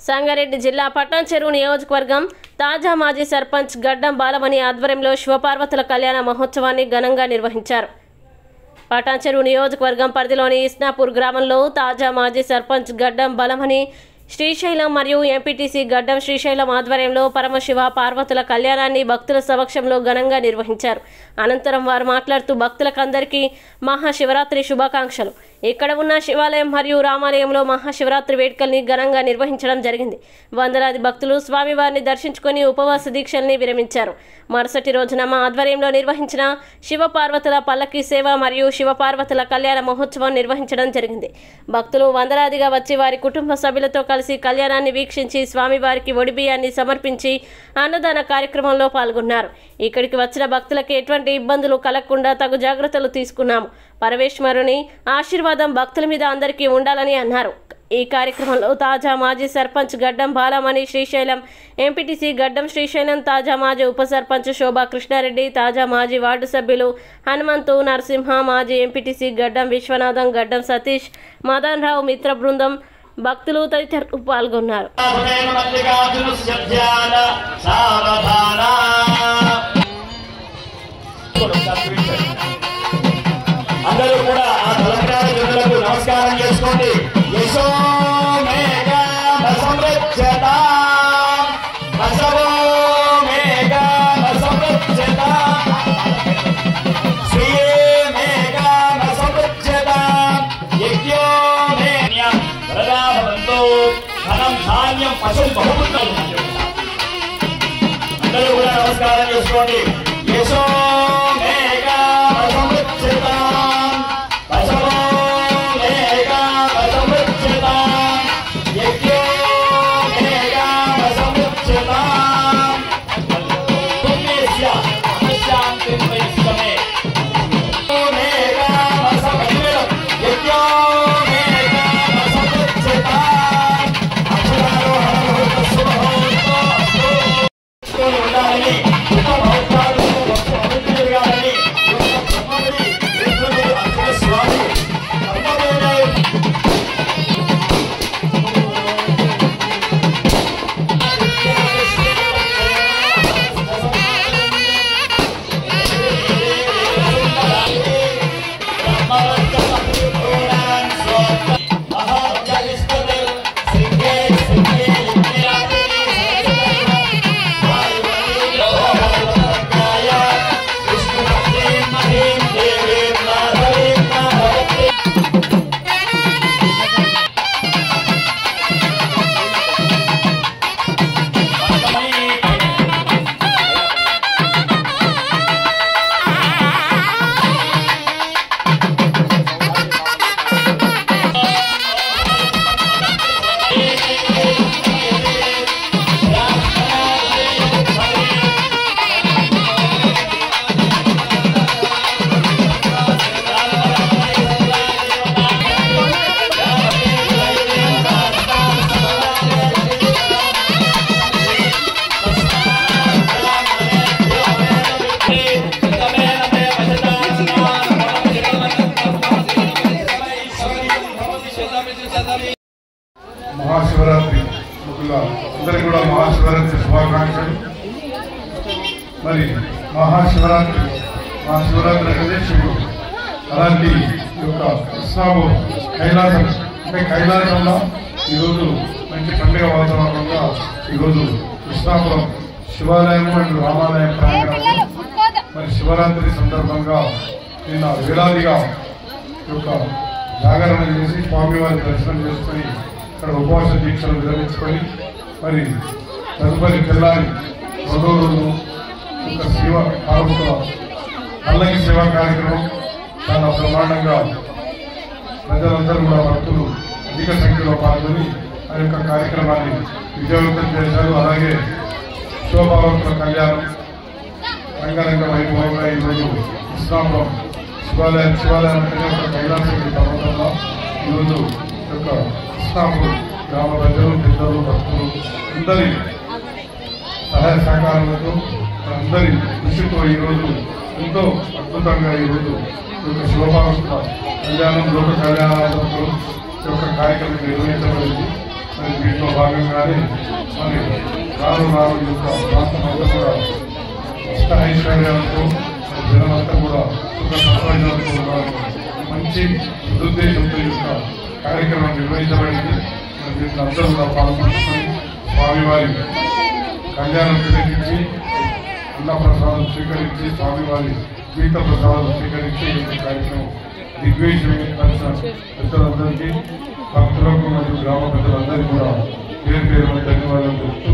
సంగారెడ్డి జిల్లా పటాన్చెరు నియోజకవర్గం తాజా మాజీ సర్పంచ్ గడ్డం బాలమణి ఆధ్వర్యంలో శివపార్వతుల కళ్యాణ మహోత్సవాన్ని ఘనంగా నిర్వహించారు. పటాన్చెరు నియోజకవర్గం పరిధిలోని ఇస్నాపూర్ గ్రామంలో తాజా మాజీ సర్పంచ్ గడ్డం బాలమణి శ్రీశైలం మరియు ఎంపీటీసీ గడ్డం శ్రీశైలం ఆధ్వర్యంలో పరమశివ పార్వతుల కళ్యాణాన్ని భక్తుల సమక్షంలో ఘనంగా నిర్వహించారు. అనంతరం వారు మాట్లాడుతూ భక్తులకందరికీ మహాశివరాత్రి శుభాకాంక్షలు. ఇక్కడ ఉన్న శివాలయం మరియు రామాలయంలో మహాశివరాత్రి వేడుకల్ని ఘనంగా నిర్వహించడం జరిగింది. వందలాది భక్తులు స్వామివారిని దర్శించుకొని ఉపవాస దీక్షల్ని విరమించారు. మరుసటి రోజున మా ఆధ్వర్యంలో నిర్వహించిన శివపార్వతుల పల్లకి సేవ మరియు శివపార్వతుల కళ్యాణ మహోత్సవం నిర్వహించడం జరిగింది. భక్తులు వందలాదిగా వచ్చి వారి కుటుంబ సభ్యులతో కలిసి కళ్యాణాన్ని వీక్షించి స్వామివారికి ఒడిబియ్యాన్ని సమర్పించి అన్నదాన కార్యక్రమంలో పాల్గొన్నారు. ఇక్కడికి వచ్చిన భక్తులకు ఎటువంటి ఇబ్బందులు కలగకుండా తగు జాగ్రత్తలు తీసుకున్నాము. పరమేశ్వరుని ఆశీర్వాదం భక్తుల మీద అందరికీ ఉండాలని అన్నారు. ఈ కార్యక్రమంలో తాజా మాజీ సర్పంచ్ గడ్డం బాలమణి శ్రీశైలం, ఎంపీటీసీ గడ్డం శ్రీశైలం, తాజా మాజీ ఉప సర్పంచ్ శోభా కృష్ణారెడ్డి, తాజా మాజీ వార్డు సభ్యులు హనుమంతు, నరసింహ, మాజీ ఎంపీటీసీ గడ్డం విశ్వనాథం, గడ్డం సతీష్, మదన్ రావు, మిత్ర బృందం, భక్తులు తదితరులు పాల్గొన్నారు. అందరూ కూడా ఆ తలంబ్రాలకు నమస్కారం చేసుకోండి. యశో మేఘ సంరక్షత బసవో మేఘ సంరక్షత శ్రీయే మేఘ సంరక్షత యజ్ఞో మేన్య వరదాభవంతో ధనం ధాన్యం పశుం బహుపుత్రం. అందరూ కూడా నమస్కారం చేసుకోండి. యశో మహాశివరాత్రి అందరికీ కూడా మహాశివరాత్రి శుభాకాంక్షలు. మరి మహాశివరాత్రి అనేది శివుడు. అలాంటి యొక్క ఉత్సవం కైలాసం అంటే కైలాసంలో ఈరోజు మంచి పండుగ వాతావరణంగా ఈరోజు కృష్ణాపురం శివాలయం అండ్ రామాలయం ప్రాంగణంలో మరి శివరాత్రి సందర్భంగా నిన్న వేలాదిగా యొక్క జాగరణ చేసి స్వామివారి దర్శనం చేసుకొని ఇక్కడ ఉపవాస దీక్షలు విరమించుకొని మరి తదుపరి తెల్లారి రెండో రోజు ఒక శివ పార్వతుల పల్లకి సేవా కార్యక్రమం చాలా బ్రహ్మాండంగా ప్రజలందరూ కూడా భక్తులు అధిక సంఖ్యలో పాల్గొని ఆ యొక్క కార్యక్రమాన్ని విజయవంతం చేశారు. అలాగే శివపార్వతుల కళ్యాణం రంగరంగ వైభవంగా ఈరోజు ఇస్లాంపురం శివాలయం కైలాసగిరి పర్వతంలో ఈరోజు యొక్క ఇస్లాంపూర్ గ్రామ ప్రజలు, పెద్దలు, భక్తులు అందరి సహాయ సహకారాలతో అందరి కృషితో ఈరోజు ఎంతో అద్భుతంగా ఈరోజు శివపార్వతుల కళ్యాణం, లోక కళ్యాణాలతో యొక్క కార్యక్రమం నిర్వహించబడింది. మరి దీంట్లో భాగంగానే మరి రాను యొక్క ప్రాంతం అంతా కూడా ఐశ్వర్యాలతో జనమంతా కూడా సుఖ సంతోషాలతో మంచి సదుద్దేశంతో యొక్క కార్యక్రమం నిర్వహించబడింది. దీంట్లో అందరూ కూడా పాల్గొంటుకొని స్వామివారి కళ్యాణం తిలకించి అన్నప్రసాదం స్వీకరించి స్వామివారి జీవిత ప్రసాదాలు స్వీకరించి ఈ కార్యక్రమం దిగ్విజయం పెద్దలందరికీ భక్తులకు మరియు గ్రామ పెద్దలందరికీ కూడా పేరు ధన్యవాదాలు తెలుపుతూ